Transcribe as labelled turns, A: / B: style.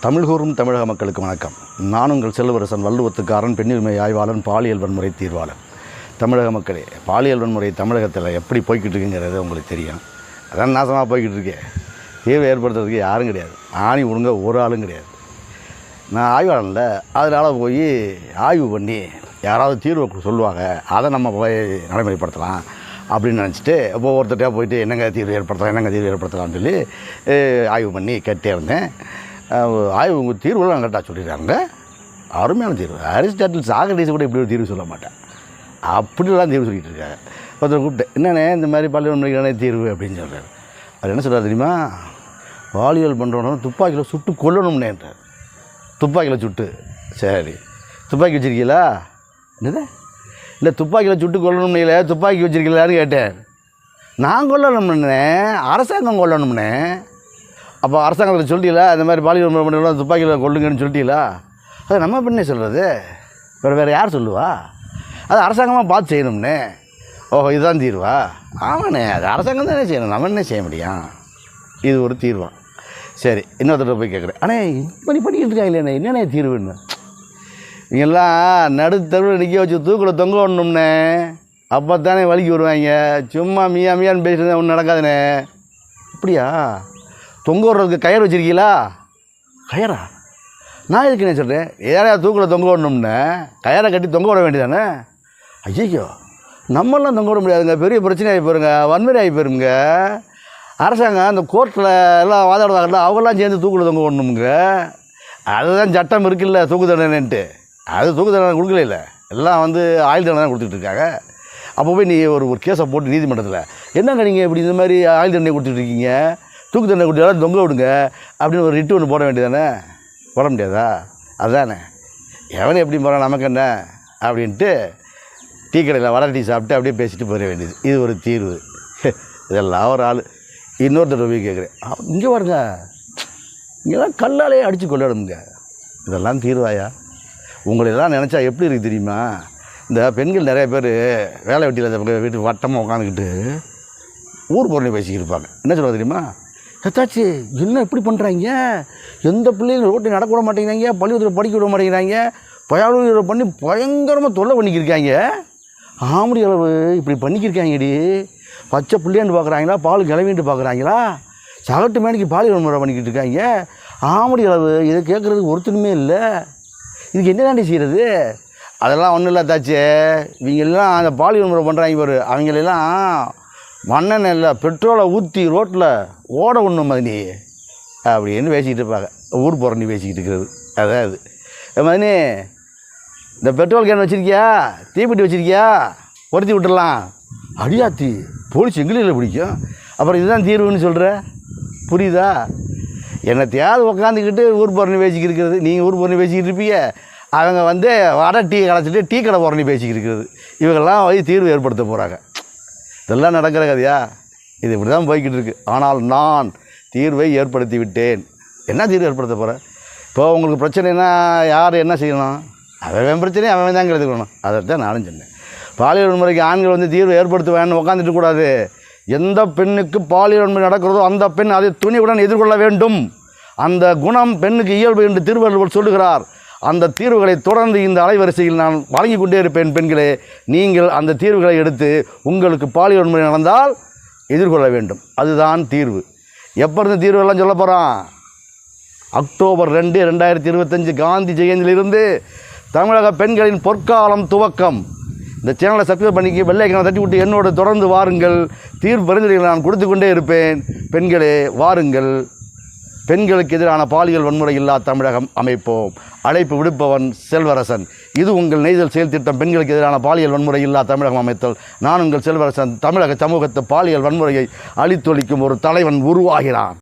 A: தமிழ்கூறும் தமிழக மக்களுக்கு வணக்கம். நான் உங்கள் செல்வரசன், வள்ளுவத்துக்காரன், பெண்ணுரிமை ஆய்வாளன், பாலியல் வன்முறை தீர்வாளன். தமிழக மக்களே, பாலியல் வன்முறை தமிழகத்தில் எப்படி போய்கிட்டு இருக்குங்கிறது உங்களுக்கு தெரியும். அதான் நாசமாக போய்கிட்டு இருக்கேன். தீர்வை ஏற்படுத்துறதுக்கு யாரும் கிடையாது. ஆணி ஒழுங்க ஒரு ஆளும் கிடையாது. நான் ஆய்வாளனில் அதனால் போய் ஆய்வு பண்ணி யாராவது தீர்வை சொல்லுவாங்க, அதை நம்ம போய் நடைமுறைப்படுத்தலாம் அப்படின்னு நினச்சிட்டு ஒவ்வொருத்தட்டையாக போயிட்டு என்னங்க தீர்வு ஏற்படுத்தலாம்னு சொல்லி ஆய்வு பண்ணி கேட்டே இருந்தேன். ஆய்வு தீர்வுலாம் கரெக்டாக சொல்லிடுறாங்க. அருமையான தீர்வு. அரிஸ்டாட்டில், சாக்ரடீஸ் கூட இப்படி ஒரு தீர்வு சொல்ல மாட்டேன், அப்படிலாம் தீர்வு சொல்லிகிட்டு இருக்காங்க. ஒருத்தர் கூப்பிட்டேன், என்னென்ன இந்த மாதிரி பாலியல் வன்முறைக்கான தீர்வு அப்படின்னு சொல்கிறார். அது என்ன சொல்கிறார் தெரியுமா? பாலியல் பண்ணுறவனும் துப்பாக்கியில் சுட்டு கொல்லணும்னேன்றார். துப்பாக்கியில் சுட்டு. சரி, துப்பாக்கி வச்சுருக்கீங்களா? என்னது? இல்லை, துப்பாக்கியில் சுட்டு கொல்லணும்னு இல்லை, துப்பாக்கி வச்சுருக்கீங்களான்னு கேட்டேன். நான் கொல்லணும்னே, அரசாங்கம் கொல்லணும்னே. அப்போ அரசாங்கத்தில் சொல்லிட்டீங்களா இந்த மாதிரி பாலியல் வன்முறை பண்ணுறவங்க துப்பாக்கியில் கொள்ளுங்கன்னு சொல்லிட்டீங்களா? அது நம்ம பெண்ணே சொல்கிறது, வேறு யார் சொல்லுவா? அது அரசாங்கமாக பார்த்து செய்யணும்னே. ஓஹோ, இதுதான் தீர்வா? ஆமாண்ணே, அது அரசாங்கம் தானே செய்யணும், நம்ம என்ன செய்ய முடியும்? இது ஒரு தீர்வா? சரி, இன்னொருத்தர் போய் கேட்குறேன், அண்ணே இப்படி பண்ணிக்கிட்டு இருக்காங்களே, என்னென்ன தீர்வுன்னு? இங்கெல்லாம் நடுத்தருவில் நிற்க வச்சு தூக்கில் தொங்க விடணும்னே, அப்போ தானே வலிக்கு வருவாங்க. சும்மா மியான்னு பேசிட்டு ஒன்றும் நடக்காதுண்ணே. அப்படியா? தொங்க விடுறதுக்கு கயிறு வச்சுருக்கீங்களா? கயிறா? நான் எதுக்குண்ணே சொல்கிறேன், யாரையா தூக்கில் தொங்க விடணும்னு கயிறை கட்டி தொங்க விட வேண்டியதானே? ஐயோ, நம்மளாம் தொங்க விட முடியாதுங்க, பெரிய பிரச்சனை ஆகி போயிருங்க, வன்முறை ஆகி போயிருங்க. அரசாங்கம் அந்த கோர்ட்டில் எல்லாம் வாதாடுவாங்கல்ல, அவங்களாம் சேர்ந்து தூக்கில் தொங்க விடணுமுங்க. அதுதான் சட்டம் இருக்குல்ல, தூக்கு தண்டனைன்ட்டு. அது தூக்கு தண்டனை கொடுக்கல, இல்லை, எல்லாம் ஆயுள் தண்டனை தான் கொடுத்துட்ருக்காங்க. அப்போ போய் நீ ஒரு கேஸை போட்டு நீதிமன்றத்தில், என்னங்க நீங்கள் இப்படி இந்த மாதிரி ஆயுள் தண்டனை கொடுத்துட்ருக்கீங்க, தூக்கு தண்டனை கொடுத்தாலும் தொங்க விடுங்க அப்படின்னு ஒரு ரிட்டு ஒன்று போட வேண்டியதானே? போட முடியாதா? அதுதானே, எவனே எப்படி போகிறான் நமக்கு என்ன அப்படின்ட்டு டீ கடையில் வடை டீ சாப்பிட்டு அப்படியே பேசிட்டு போயிட வேண்டியது. இது ஒரு தீர்வு. இதெல்லாம் ஒரு ஆள். இன்னொருத்தர் போய் கேட்குறேன், இங்கே பாருங்க, இங்கெல்லாம் கல்லாலே அடித்து கொள்ளணுங்க, இதெல்லாம் தீர்வாயா? உங்களெல்லாம் நினச்சா எப்படி இருக்குது தெரியுமா? இந்த பெண்கள் நிறைய பேர் வேலை வெட்டியில் வீட்டு வட்டமாக உட்காந்துக்கிட்டு ஊர் பொருளை பேசிக்கிட்டு இருப்பாங்க. என்ன சொல்லுவாங்க தெரியுமா? எத்தாச்சு என்ன இப்படி பண்ணுறாங்க, எந்த பிள்ளைங்களும் ரோட்டை நடக்க விட மாட்டேங்கிறாங்க, பள்ளிக்கூடத்தில் படிக்க விட மாட்டேங்கிறாங்க, பயாலூரை பண்ணி பயங்கரமாக தொல்லை பண்ணிக்கிருக்காங்க. ஆமடி அளவு இப்படி பண்ணிக்கிருக்காங்கடி. பச்சை பிள்ளையாண்டு பார்க்குறாங்களா, பால் கிளவின்ட்டு பார்க்குறாங்களா, சகட்டு மேனிக்கு பாலியல் வன்முறை பண்ணிக்கிட்டு இருக்காங்க. ஆமடி அளவு இதை கேட்குறதுக்கு ஒருத்தனுமே இல்லை. இதுக்கு என்ன தாண்டி செய்கிறது? அதெல்லாம் ஒன்றும் இல்லை தாச்சே, இவங்கெல்லாம் அந்த பாலியல் வன்முறை பண்ணுறாங்க பாரு, அவங்களெல்லாம் மண்ணெண்ணெய் இல்லை பெட்ரோலை ஊற்றி ரோட்டில் ஓட ஒன்றும் மதினி அப்படின்னு பேசிக்கிட்டு இருப்பாங்க. ஊர் புறணி பேசிக்கிட்டு இருக்கிறது அதாவது, மதினி இந்த பெட்ரோல் கேன் வச்சுருக்கியா, தீப்பெட்டி வச்சுருக்கியா, பொருத்தி விட்டுடலாம். அடியாத்தி, போலீஸ் எங்களையில் பிடிக்கும். அப்புறம் இதுதான் தீர்வுன்னு சொல்கிற, புரியுதா? என்னத்தையாவது உட்காந்துக்கிட்டு ஊர் புறணி பேசிக்கிட்டு இருக்கிறது. நீங்கள் ஊர் புறணி பேசிக்கிட்டு இருப்பீங்க, அவங்க வடை டீ கடைச்சிட்டு டீ கடை புறணி பேசிக்கிட்டு இருக்கிறது. இவங்கெல்லாம் தீர்வு ஏற்படுத்த போகிறாங்க. இதெல்லாம் நடக்கிற கதையா? இது இப்படி தான் போய்கிட்டு இருக்குது. ஆனால் நான் தீர்வை ஏற்படுத்தி விட்டேன். என்ன தீர்வு ஏற்படுத்த போகிறேன்? இப்போ உங்களுக்கு பிரச்சனைனா யார் என்ன செய்யணும்? அவன் பிரச்சனையை அவன் தான் எடுத்துக்கணும். அதை தான் நானும் சொன்னேன். பாலியல் வன்முறைக்கு ஆண்கள் தீர்வை ஏற்படுத்துவேன்னு உட்காந்துட்டு கூடாது. எந்த பெண்ணுக்கு பாலியல் வன்முறை நடக்கிறதோ அந்த பெண் அதை துணிவுடன் எதிர்கொள்ள வேண்டும். அந்த குணம் பெண்ணுக்கு இயல்பு என்று திருவள்ளுவர் சொல்லுகிறார். அந்த தீர்வுகளை தொடர்ந்து இந்த அலைவரிசையில் நான் வழங்கி கொண்டே இருப்பேன். பெண்களே, நீங்கள் அந்த தீர்வுகளை எடுத்து உங்களுக்கு பாலியல் வன்முறை நடந்தால் எதிர்கொள்ள வேண்டும். அதுதான் தீர்வு. எப்போ இருந்து தீர்வெல்லாம் சொல்ல போகிறான்? அக்டோபர் 2, 2025 காந்தி ஜெயந்தியிலிருந்து தமிழக பெண்களின் பொற்காலம் துவக்கம். இந்த சேனலை சப்ஸ்கிரைப் பண்ணிக்கி வெள்ளைக்கான தட்டி விட்டு என்னோடு தொடர்ந்து வாருங்கள். தீர்வு பரிந்துரைகளை நான் கொடுத்து கொண்டே இருப்பேன். பெண்களே வாருங்கள். பெண்களுக்கு எதிரான பாலியல் வன்முறை இல்லா தமிழகம் அமைப்போம். அழைப்பு விடுப்பவன் செல்வரசன். இது உங்கள் நெய்தல் செயல் திட்டம், பெண்களுக்கு எதிரான பாலியல் வன்முறை இல்லா தமிழகம் அமைத்தல். நான் உங்கள் செல்வரசன். தமிழக சமூகத்து பாலியல் வன்முறையை அழித்தொழிக்கும் ஒரு தலைவன் உருவாகிறான்.